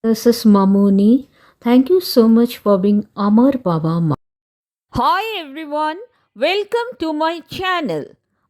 This is Mamuni. Thank you so much for being Amar Baba. Hi everyone, welcome to my channel.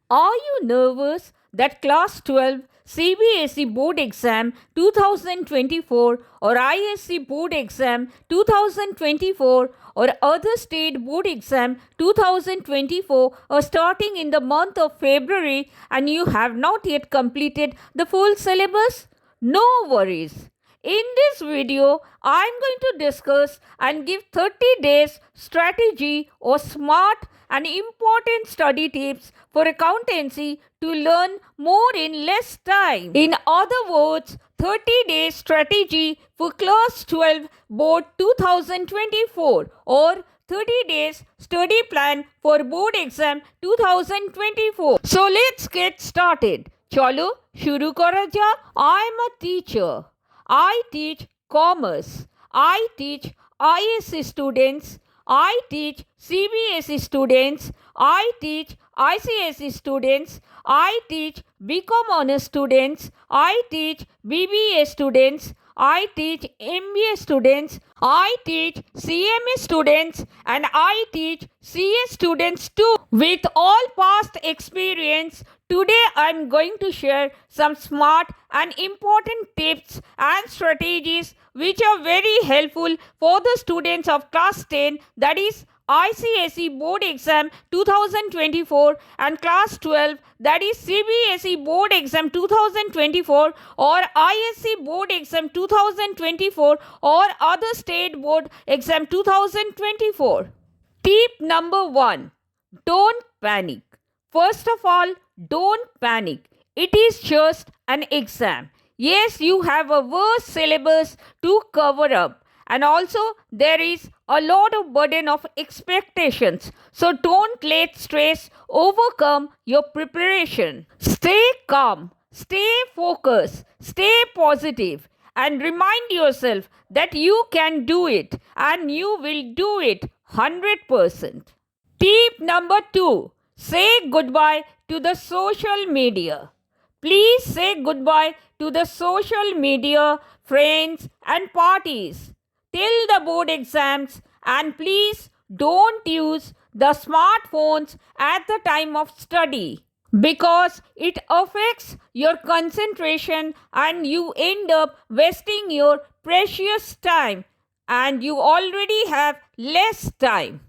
Are you nervous that Class 12 CBSE Board Exam 2024 or ISC Board Exam 2024 or other state board exam 2024 are starting in the month of February and you have not yet completed the full syllabus? No worries. In this video, I am going to discuss and give 30 days strategy or smart and important study tips for accountancy to learn more in less time. In other words, 30 days strategy for Class 12 Board 2024 or 30 days study plan for board exam 2024. So let's get started. Chalo, shuru kara ja. I am a teacher. I teach commerce. I teach ISC students. I teach CBSE students. I teach ICSE students. I teach BCom honors students. I teach BBA students. I teach MBA students. I teach CMA students and I teach CS students too. With all past experience, today I am going to share some smart and important tips and strategies which are very helpful for the students of class 10, that is ICSE Board Exam 2024 and Class 12, that is CBSE Board Exam 2024 or ISC Board Exam 2024 or other state board exam 2024. Tip number 1. Don't panic. First of all, don't panic. It is just an exam. Yes, you have a vast syllabus to cover up. And also, there is a lot of burden of expectations. So don't let stress overcome your preparation. Stay calm, stay focused, stay positive, and remind yourself that you can do it and you will do it 100%. Tip number 2. Say goodbye to the social media. Please say goodbye to the social media, friends, and parties till the board exams, and please don't use the smartphones at the time of study because it affects your concentration and you end up wasting your precious time and you already have less time.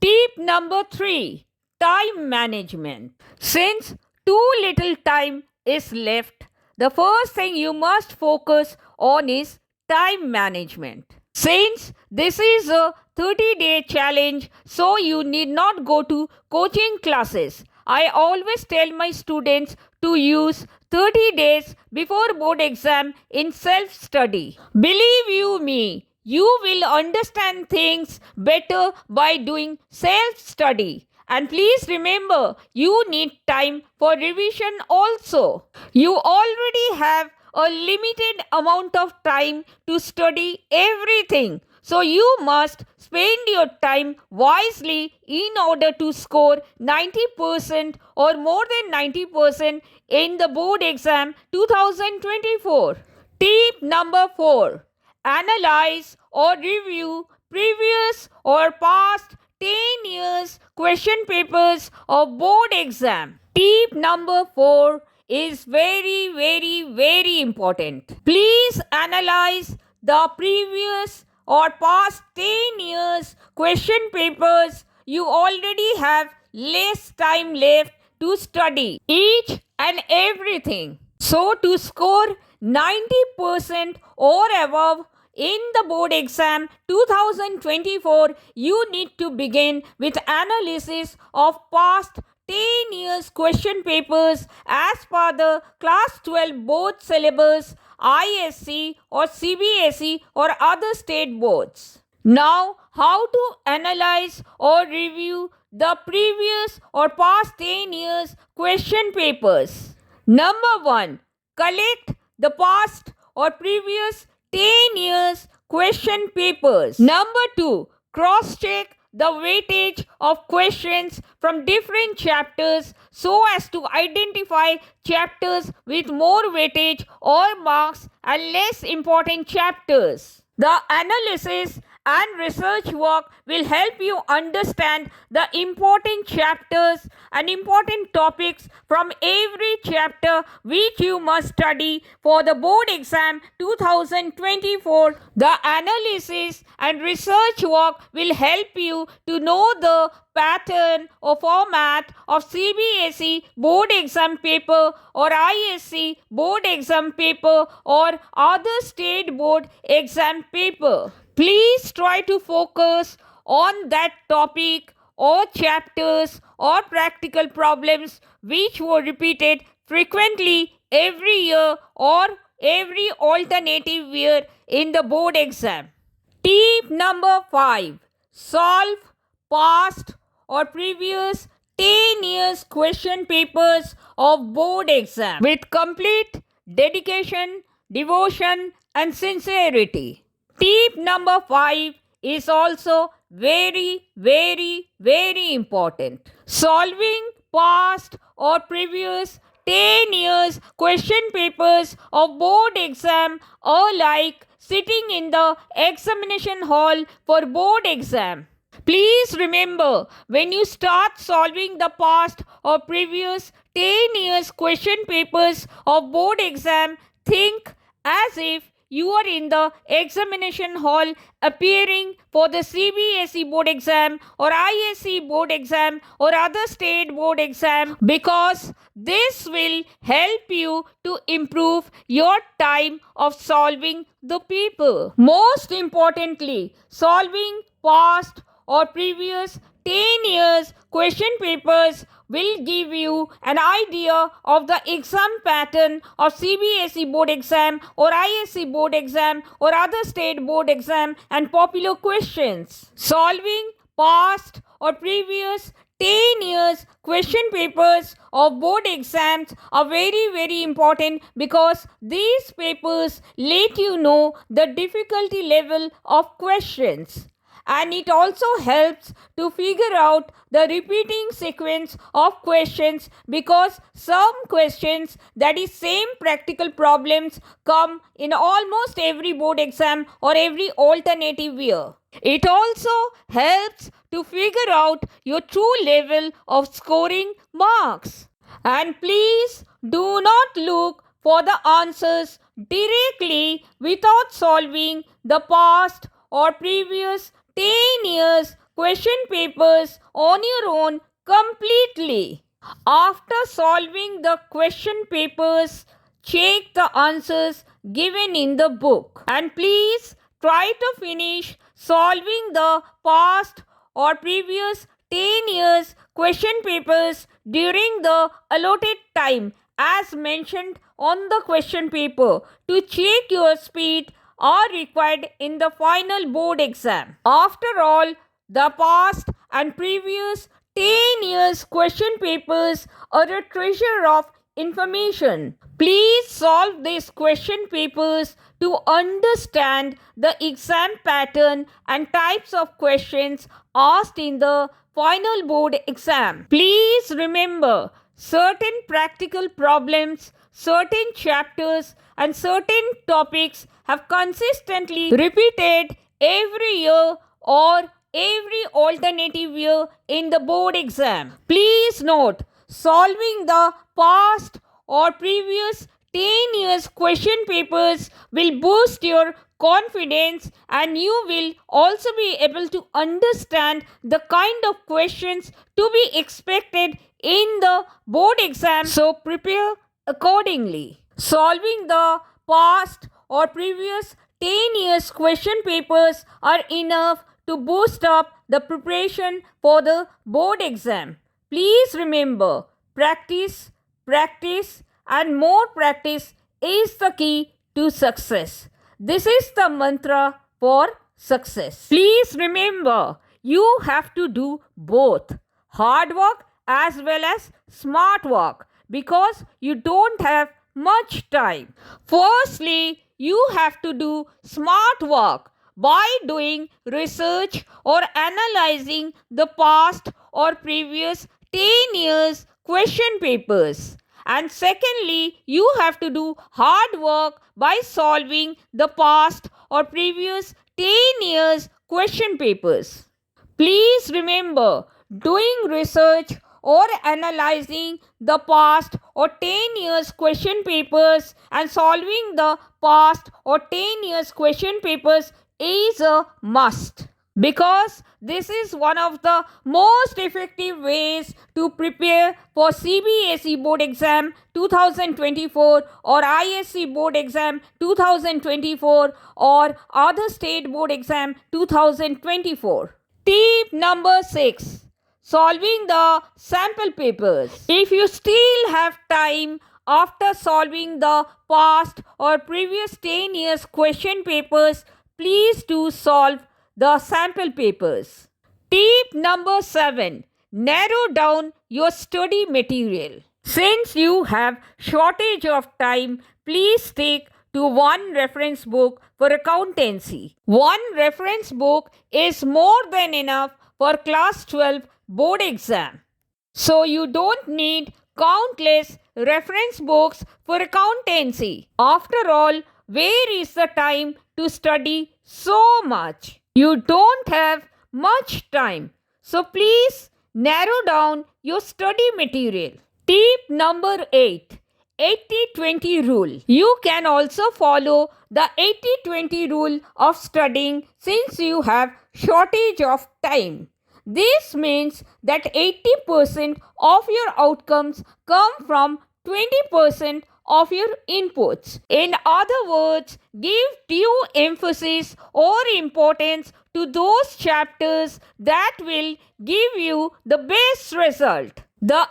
Tip number 3. Time management. Since too little time is left, the first thing you must focus on is time management. Since this is a 30-day challenge, so you need not go to coaching classes. I always tell my students to use 30 days before board exam in self-study. Believe you me, you will understand things better by doing self-study. And please remember, you need time for revision also. You already have a limited amount of time to study everything. So you must spend your time wisely in order to score 90% or more than 90% in the board exam 2024. Tip number 4. Analyze or review previous or past 10 years question papers of board exam. Tip number 4 is very important. Please analyze the previous or past 10 years question papers. You already have less time left to study each and everything. So to score 90% or above in the board exam 2024, you need to begin with analysis of past 10 years question papers as per the Class 12 board syllabus, ISC or CBSE or other state boards. Now, how to analyze or review the previous or past 10 years question papers? Number 1. Collect the past or previous 10 years question papers. Number 2. Cross-check the weightage of questions from different chapters so as to identify chapters with more weightage or marks and less important chapters. The analysis and research work will help you understand the important chapters and important topics from every chapter which you must study for the board exam 2024. The analysis and research work will help you to know the pattern or format of CBSE board exam paper or ISC board exam paper or other state board exam paper. Please try to focus on that topic or chapters or practical problems which were repeated frequently every year or every alternative year in the board exam. Tip number 5. Solve past or previous 10 years question papers of board exam with complete dedication, devotion and sincerity. Tip number 5 is also very important. Solving past or previous 10 years question papers of board exam are like sitting in the examination hall for board exam. Please remember, when you start solving the past or previous 10 years question papers of board exam, think as if you are in the examination hall appearing for the CBSE board exam or ISC board exam or other state board exam, because this will help you to improve your time of solving the paper. Most importantly, solving past or previous 10 years question papers will give you an idea of the exam pattern of CBSE board exam or ISC board exam or other state board exam and popular questions. Solving past or previous 10 years question papers of board exams are very important, because these papers let you know the difficulty level of questions. And it also helps to figure out the repeating sequence of questions, because some questions, that is same practical problems, come in almost every board exam or every alternative year. It also helps to figure out your true level of scoring marks. And please do not look for the answers directly without solving the past or previous 10 years question papers on your own completely. After solving the question papers, check the answers given in the book. And please try to finish solving the past or previous 10 years question papers during the allotted time as mentioned on the question paper to check your speed are required in the final board exam. After all, the past and previous 10 years question papers are a treasure of information. Please solve these question papers to understand the exam pattern and types of questions asked in the final board exam. Please remember, certain practical problems, certain chapters and certain topics have consistently repeated every year or every alternative year in the board exam. Please note, solving the past or previous 10 years question papers will boost your confidence, and you will also be able to understand the kind of questions to be expected in the board exam. So prepare accordingly. Solving the past or previous 10 years question papers are enough to boost up the preparation for the board exam. Please remember, practice and more practice is the key to success. This is the mantra for success. Please remember, you have to do both hard work as well as smart work, because you don't have much time. Firstly, you have to do smart work by doing research or analyzing the past or previous 10 years question papers. And secondly, you have to do hard work by solving the past or previous 10 years question papers. Please remember, doing research or analyzing the past or 10 years question papers and solving the past or 10 years question papers is a must, because this is one of the most effective ways to prepare for CBSE board exam 2024 or ISC board exam 2024 or other state board exam 2024. Tip number 6. Solving the sample papers. If you still have time after solving the past or previous 10 years question papers, please do solve the sample papers. Tip number 7. Narrow down your study material. Since you have shortage of time, please stick to one reference book for accountancy. One reference book is more than enough for class 12 board exam. So you don't need countless reference books for accountancy. After all, where is the time to study so much? You don't have much time. So please narrow down your study material. Tip number 8. 80-20 rule. You can also follow the 80-20 rule of studying since you have shortage of time. This means that 80% of your outcomes come from 20% of your inputs. In other words, give due emphasis or importance to those chapters that will give you the best result. The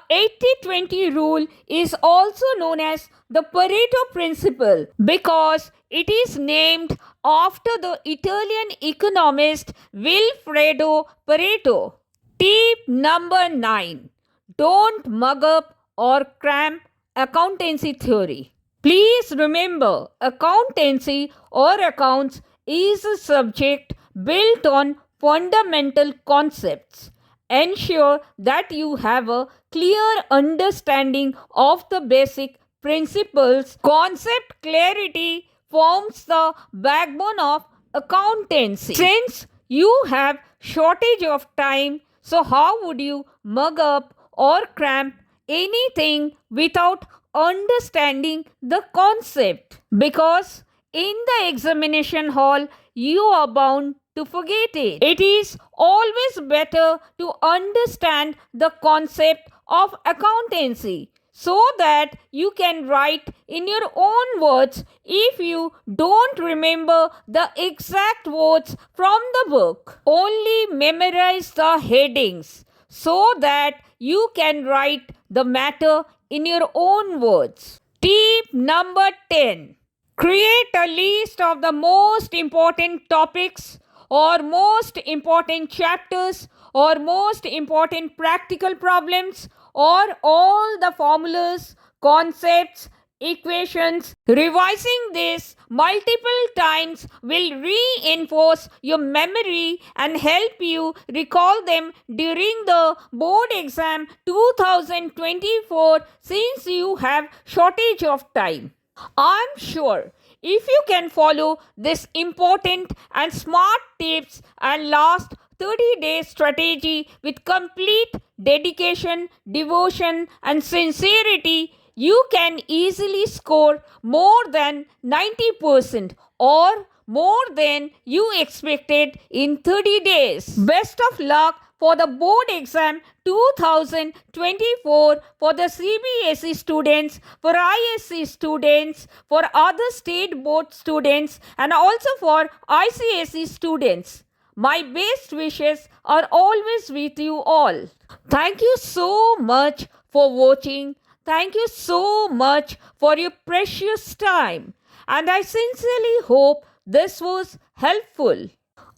80-20 rule is also known as the Pareto principle because it is named after the Italian economist Vilfredo Pareto. Tip number 9. Don't mug up or cram accountancy theory. Please remember, accountancy or accounts is a subject built on fundamental concepts. Ensure that you have a clear understanding of the basic principles. Concept clarity forms the backbone of accountancy. Since you have shortage of time, so how would you mug up or cram anything without understanding the concept? Because in the examination hall, you are bound to forget it. It is always better to understand the concept of accountancy so that you can write in your own words if you don't remember the exact words from the book. Only memorize the headings so that you can write the matter in your own words. Tip number 10. Create a list of the most important topics or most important chapters or most important practical problems or all the formulas, concepts, equations. Revising this multiple times will reinforce your memory and help you recall them during the board exam 2024 since you have shortage of time. I'm sure if you can follow this important and smart tips and last 30-day strategy with complete dedication, devotion, and sincerity, you can easily score more than 90% or more than you expected in 30 days. Best of luck for the board exam 2024 for the CBSE students, for ISC students, for other state board students, and also for ICSE students. My best wishes are always with you all. Thank you so much for watching. Thank you so much for your precious time. And I sincerely hope this was helpful.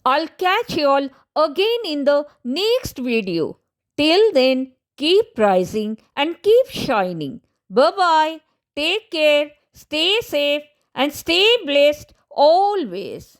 I'll catch you all again in the next video. Till then, keep rising and keep shining. Bye-bye. Take care, stay safe and stay blessed always.